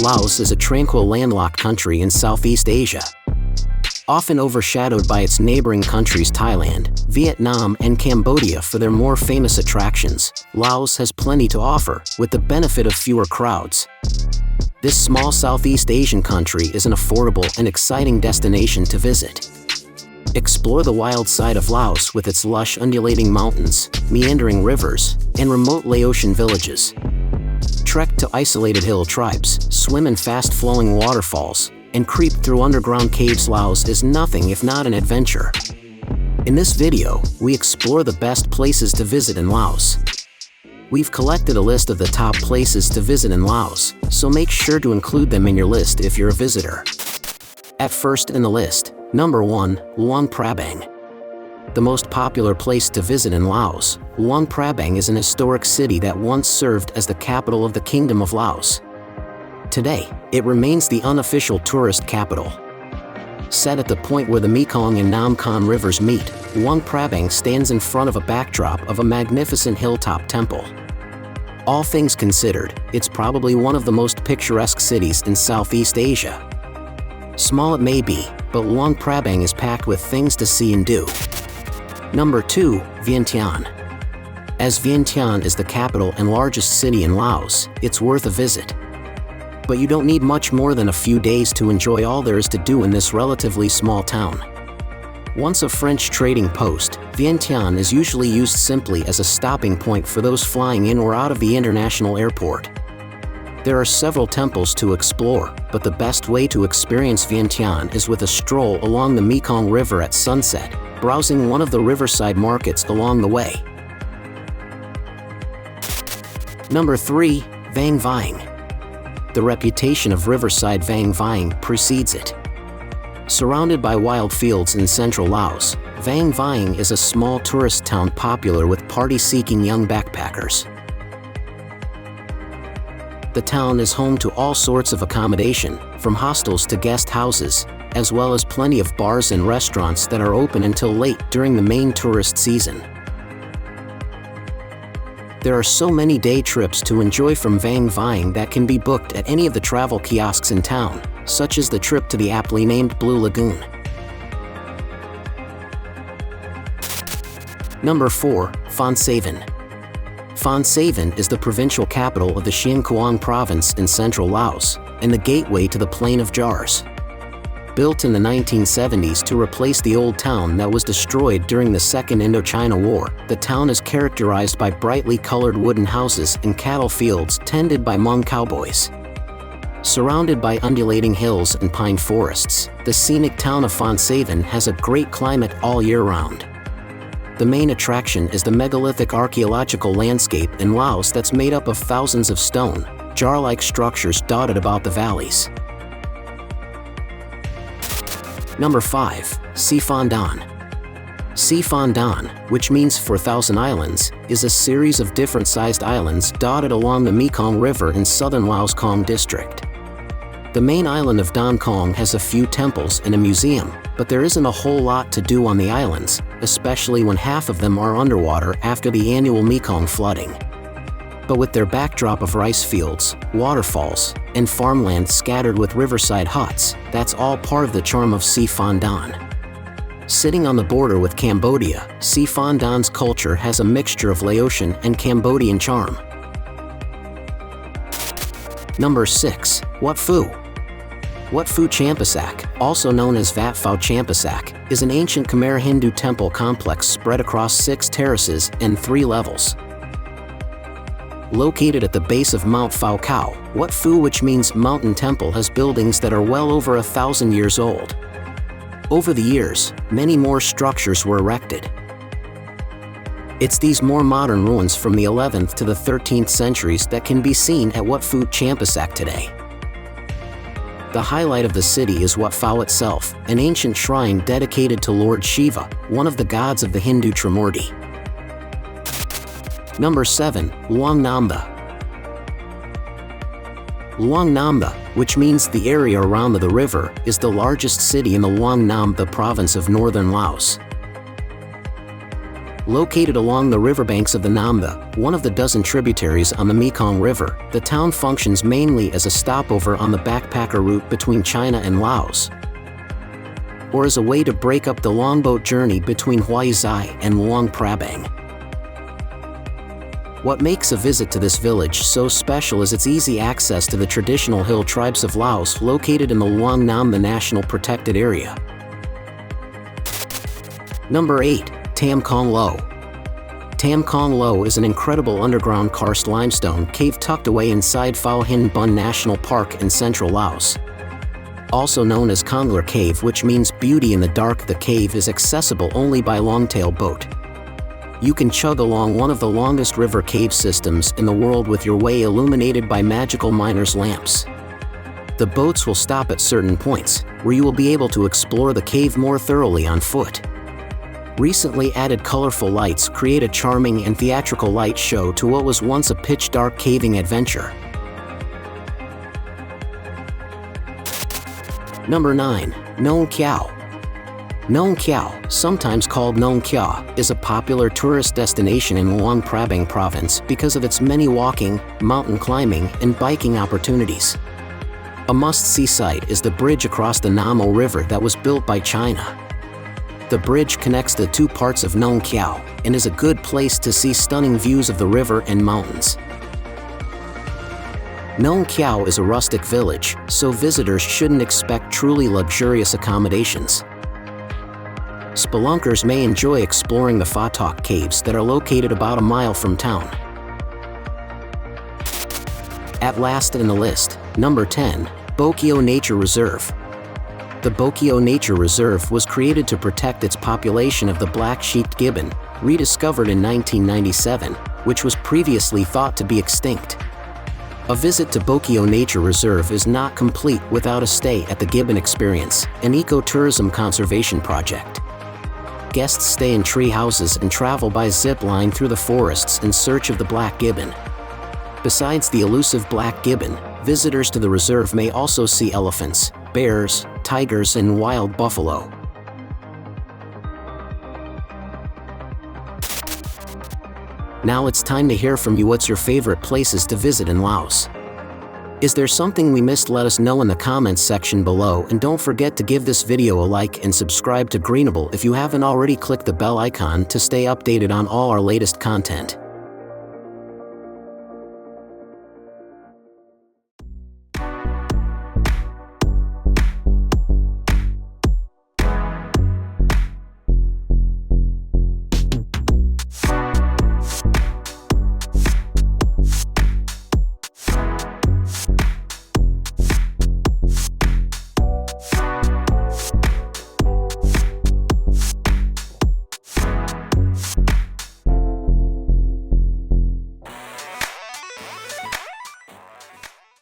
Laos is a tranquil landlocked country in Southeast Asia. Often overshadowed by its neighboring countries Thailand, Vietnam, and Cambodia for their more famous attractions, Laos has plenty to offer, with the benefit of fewer crowds. This small Southeast Asian country is an affordable and exciting destination to visit. Explore the wild side of Laos with its lush undulating mountains, meandering rivers, and remote Laotian villages. Trek to isolated hill tribes, swim in fast-flowing waterfalls, and creep through underground caves. Laos is nothing if not an adventure. In this video, we explore the best places to visit in Laos. We've collected a list of the top places to visit in Laos, so make sure to include them in your list if you're a visitor. At first in the list, number 1, Luang Prabang. The most popular place to visit in Laos, Luang Prabang is an historic city that once served as the capital of the Kingdom of Laos. Today, it remains the unofficial tourist capital. Set at the point where the Mekong and Nam Kong rivers meet, Luang Prabang stands in front of a backdrop of a magnificent hilltop temple. All things considered, it's probably one of the most picturesque cities in Southeast Asia. Small it may be, but Luang Prabang is packed with things to see and do. Number 2, Vientiane. As Vientiane is the capital and largest city in Laos, it's worth a visit. But you don't need much more than a few days to enjoy all there is to do in this relatively small town. Once a French trading post, Vientiane is usually used simply as a stopping point for those flying in or out of the international airport. There are several temples to explore, but the best way to experience Vientiane is with a stroll along the Mekong River at sunset, browsing one of the riverside markets along the way. Number 3, Vang Vieng. The reputation of riverside Vang Vieng precedes it. Surrounded by wild fields in central Laos, Vang Vieng is a small tourist town popular with party-seeking young backpackers. The town is home to all sorts of accommodation, from hostels to guest houses, as well as plenty of bars and restaurants that are open until late during the main tourist season. There are so many day trips to enjoy from Vang Vieng that can be booked at any of the travel kiosks in town, such as the trip to the aptly named Blue Lagoon. Number 4, Phonsavan. Phonsavan is the provincial capital of the Luang province in central Laos, and the gateway to the Plain of Jars. Built in the 1970s to replace the old town that was destroyed during the Second Indochina War, the town is characterized by brightly colored wooden houses and cattle fields tended by Hmong cowboys. Surrounded by undulating hills and pine forests, the scenic town of Phonsavan has a great climate all year round. The main attraction is the megalithic archaeological landscape in Laos that's made up of thousands of stone, jar-like structures dotted about the valleys. Number 5, Phan Don. Phan Don, which means 4,000 islands, is a series of different-sized islands dotted along the Mekong River in southern Laos Kong district. The main island of Don Kong has a few temples and a museum, but there isn't a whole lot to do on the islands, especially when half of them are underwater after the annual Mekong flooding. But with their backdrop of rice fields, waterfalls, and farmland scattered with riverside huts, that's all part of the charm of Phan Don. Sitting on the border with Cambodia, Phan Don's culture has a mixture of Laotian and Cambodian charm. Number 6, Wat Phu. Wat Phu Champasak, also known as Wat Phu Champasak, is an ancient Khmer Hindu temple complex spread across 6 terraces and 3 levels. Located at the base of Mount Phao Khao, Wat Phu, which means mountain temple, has buildings that are well over 1,000 years old. Over the years, many more structures were erected. It's these more modern ruins from the 11th to the 13th centuries that can be seen at Wat Phu Champasak today. The highlight of the city is Wat Phu itself, an ancient shrine dedicated to Lord Shiva, one of the gods of the Hindu Trimurti. Number 7, Luang Namtha. Luang Namtha, which means the area around the river, is the largest city in the Luang Namtha province of northern Laos. Located along the riverbanks of the Namtha, one of the dozen tributaries on the Mekong River, the town functions mainly as a stopover on the backpacker route between China and Laos, or as a way to break up the longboat journey between Hua Zai and Luang Prabang. What makes a visit to this village so special is its easy access to the traditional hill tribes of Laos located in the Luang Namtha National Protected Area. Number 8. Tham Kong Lo. Tham Kong Lo is an incredible underground karst limestone cave tucked away inside Phao Hin Bun National Park in central Laos. Also known as Kongler Cave, which means beauty in the dark, the cave is accessible only by longtail boat. You can chug along one of the longest river cave systems in the world with your way illuminated by magical miners' lamps. The boats will stop at certain points, where you will be able to explore the cave more thoroughly on foot. Recently added colorful lights create a charming and theatrical light show to what was once a pitch-dark caving adventure. Number 9. Nong Kiau. Nong Kiau, sometimes called Nong Kiau, is a popular tourist destination in Luang Prabang province because of its many walking, mountain climbing, and biking opportunities. A must-see sight is the bridge across the Namo River that was built by China. The bridge connects the two parts of Nong Kiau and is a good place to see stunning views of the river and mountains. Nong Kiau is a rustic village, so visitors shouldn't expect truly luxurious accommodations. Spelunkers may enjoy exploring the Pha Tok caves that are located about a mile from town. At last in the list, number 10, Bokeo Nature Reserve. The Bokeo Nature Reserve was created to protect its population of the black-sheeped gibbon, rediscovered in 1997, which was previously thought to be extinct. A visit to Bokeo Nature Reserve is not complete without a stay at the Gibbon Experience, an ecotourism conservation project. Guests stay in tree houses and travel by zip line through the forests in search of the black gibbon. Besides the elusive black gibbon, visitors to the reserve may also see elephants, bears, tigers, and wild buffalo. Now it's time to hear from you. What's your favorite places to visit in Laos? Is there something we missed? Let us know in the comments section below, and don't forget to give this video a like and subscribe to Greenable if you haven't already. Click the bell icon to stay updated on all our latest content.